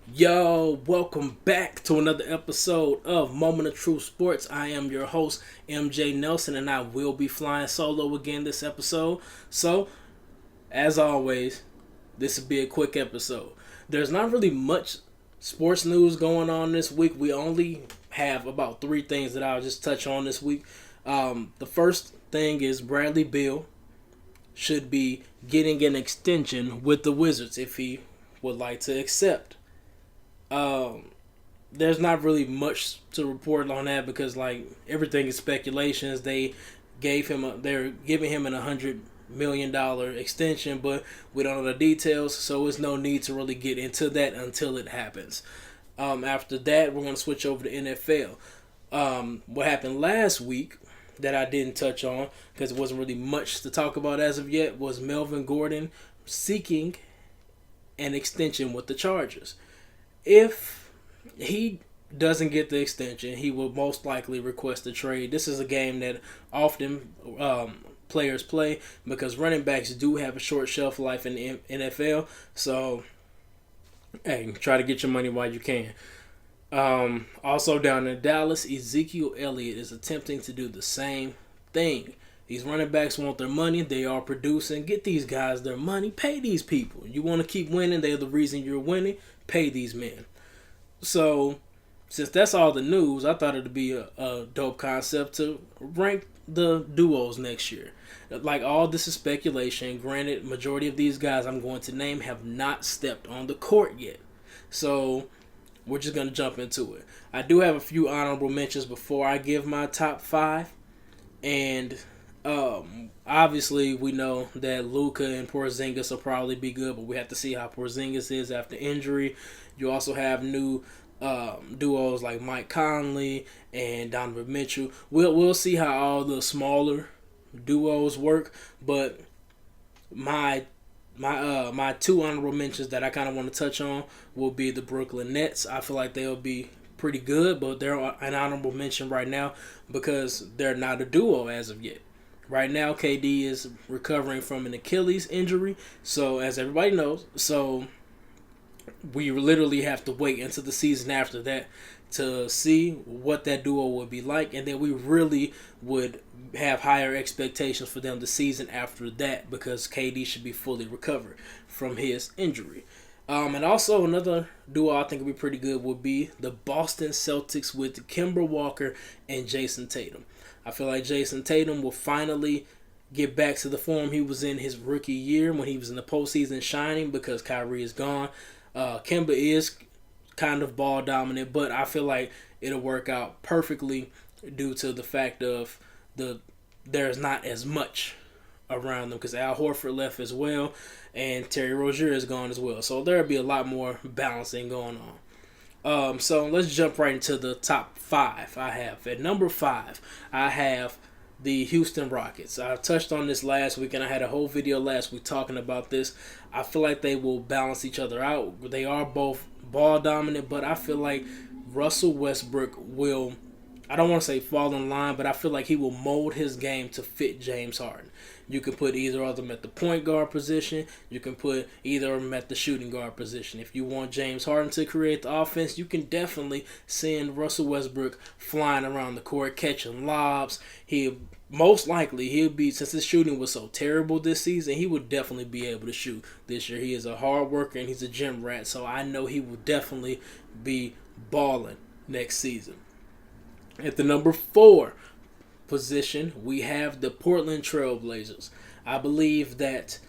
Yo, welcome back to another episode of Moment of Truth Sports. I am your host, MJ Nelson, and I will be flying solo again this episode. So, as always, this will be a quick episode. There's not really much sports news going on this week. We only have about three things that I'll just touch on this week. The first thing is Bradley Beal should be getting an extension with the Wizards if he would like to accept. Um, there's not really much to report on that because everything is speculations. They're giving him an $100 million extension, but we don't know the details, so there's no need to really get into that until it happens. After that, we're gonna switch over to NFL. What happened last week that I didn't touch on because it wasn't really much to talk about as of yet was Melvin Gordon seeking an extension with the Chargers. If he doesn't get the extension, he will most likely request a trade. This is a game that often players play because running backs do have a short shelf life in the NFL. So, hey, try to get your money while you can. Also down in Dallas, Ezekiel Elliott is attempting to do the same thing. These running backs want their money. They are producing. Get these guys their money. Pay these people. You want to keep winning. They're the reason you're winning. Pay these men. So, since that's all the news, I thought it'd be a dope concept to rank the duos next year. Like, all this is speculation. Granted, majority of these guys I'm going to name have not stepped on the court yet. So, we're just going to jump into it. I do have a few honorable mentions before I give my top five. And obviously, we know that Luka and Porzingis will probably be good, but we have to see how Porzingis is after injury. You also have new duos like Mike Conley and Donovan Mitchell. We'll see how all the smaller duos work, but my two honorable mentions that I kind of want to touch on will be the Brooklyn Nets. I feel like they'll be pretty good, but they're an honorable mention right now because they're not a duo as of yet. Right now, KD is recovering from an Achilles injury, so as everybody knows, so we literally have to wait until the season after that to see what that duo would be like, and then we really would have higher expectations for them the season after that because KD should be fully recovered from his injury. And also another duo I think would be pretty good would be the Boston Celtics with Kemba Walker and Jason Tatum. I feel like Jason Tatum will finally get back to the form he was in his rookie year when he was in the postseason shining because Kyrie is gone. Kemba is kind of ball dominant, but I feel like it'll work out perfectly due to the fact of there's not as much around them because Al Horford left as well and Terry Rozier is gone as well. So there'll be a lot more balancing going on. So let's jump right into the top five I have. At number five, I have the Houston Rockets. I touched on this last week and I had a whole video last week talking about this. I feel like they will balance each other out. They are both ball dominant, but I feel like Russell Westbrook will, I don't want to say fall in line, but I feel like he will mold his game to fit James Harden. You can put either of them at the point guard position. You can put either of them at the shooting guard position. If you want James Harden to create the offense, you can definitely send Russell Westbrook flying around the court, catching lobs. He'll be, since his shooting was so terrible this season, he would definitely be able to shoot this year. He is a hard worker and he's a gym rat, so I know he will definitely be balling next season. At the number four position, we have the Portland Trailblazers. I believe that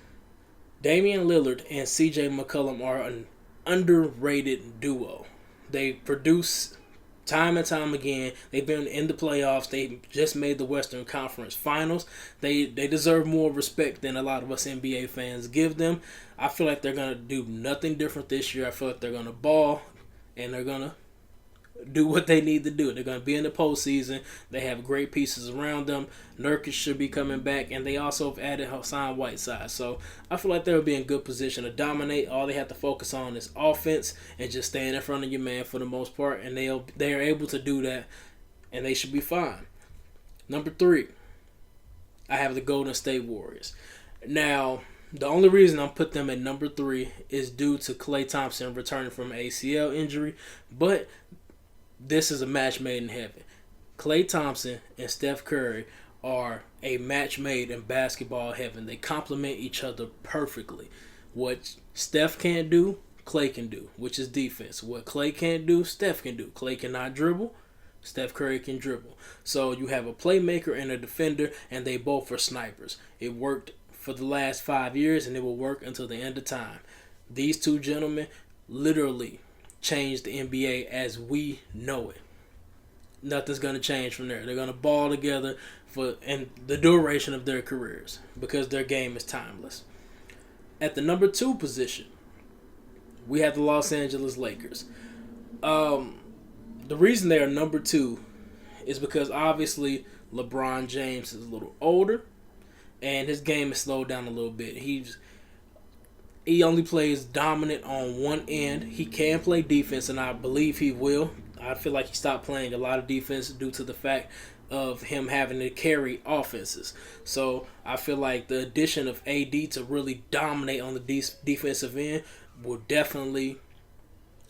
Damian Lillard and CJ McCollum are an underrated duo. They produce time and time again. They've been in the playoffs. They just made the Western Conference Finals. They deserve more respect than a lot of us NBA fans give them. I feel like they're going to do nothing different this year. I feel like they're going to ball and they're going to do what they need to do. They're going to be in the postseason. They have great pieces around them. Nurkic should be coming back, and they also have added Hassan Whiteside. So I feel like they'll be in good position to dominate. All they have to focus on is offense and just staying in front of your man for the most part, and they are able to do that, and they should be fine. Number three, I have the Golden State Warriors. Now, The only reason I'm put them at number 3 is due to Klay Thompson returning from ACL injury, but this is a match made in heaven. Klay Thompson and Steph Curry are a match made in basketball heaven. They complement each other perfectly. What Steph can't do, Klay can do, which is defense. What Klay can't do, Steph can do. Klay cannot dribble, Steph Curry can dribble. So you have a playmaker and a defender, and they both are snipers. It worked for the last 5 years, and it will work until the end of time. These two gentlemen literally changed the NBA as we know it. Nothing's going to change from there. They're going to ball together for in the duration of their careers because their game is timeless. At the number 2 position, we have the Los Angeles Lakers. The reason they are number 2 is because obviously LeBron James is a little older and his game is slowed down a little bit. He only plays dominant on one end. He can play defense, and I believe he will. I feel like he stopped playing a lot of defense due to the fact of him having to carry offenses. So I feel like the addition of AD to really dominate on the defensive end will definitely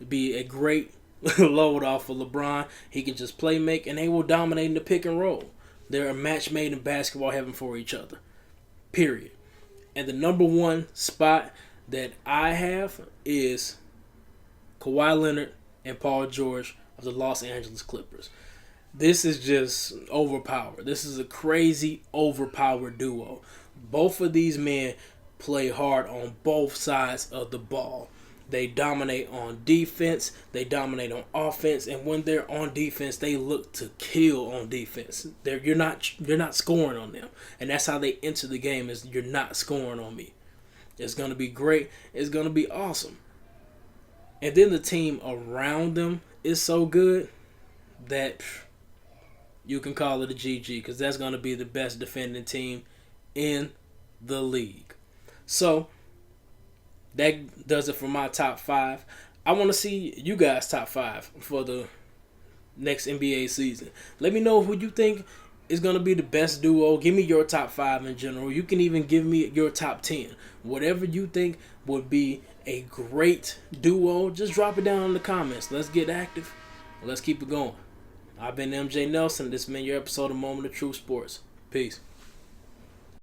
be a great load off for LeBron. He can just play make, and they will dominate in the pick and roll. They're a match made in basketball heaven for each other. Period. And the number 1 spot that I have is Kawhi Leonard and Paul George of the Los Angeles Clippers. This is just overpowered. This is a crazy, overpowered duo. Both of these men play hard on both sides of the ball. They dominate on defense. They dominate on offense. And when they're on defense, they look to kill on defense. You're not scoring on them. And that's how they enter the game, is you're not scoring on me. It's going to be great. It's going to be awesome. And then the team around them is so good that you can call it a GG, because that's going to be the best defending team in the league. So that does it for my top 5. I want to see you guys' top 5 for the next NBA season. Let me know who you think is going to be the best duo. Give me your top 5 in general. You can even give me your top 10. Whatever you think would be a great duo, just drop it down in the comments. Let's get active. Let's keep it going. I've been MJ Nelson. This has been your episode of Moment of Truth Sports. Peace.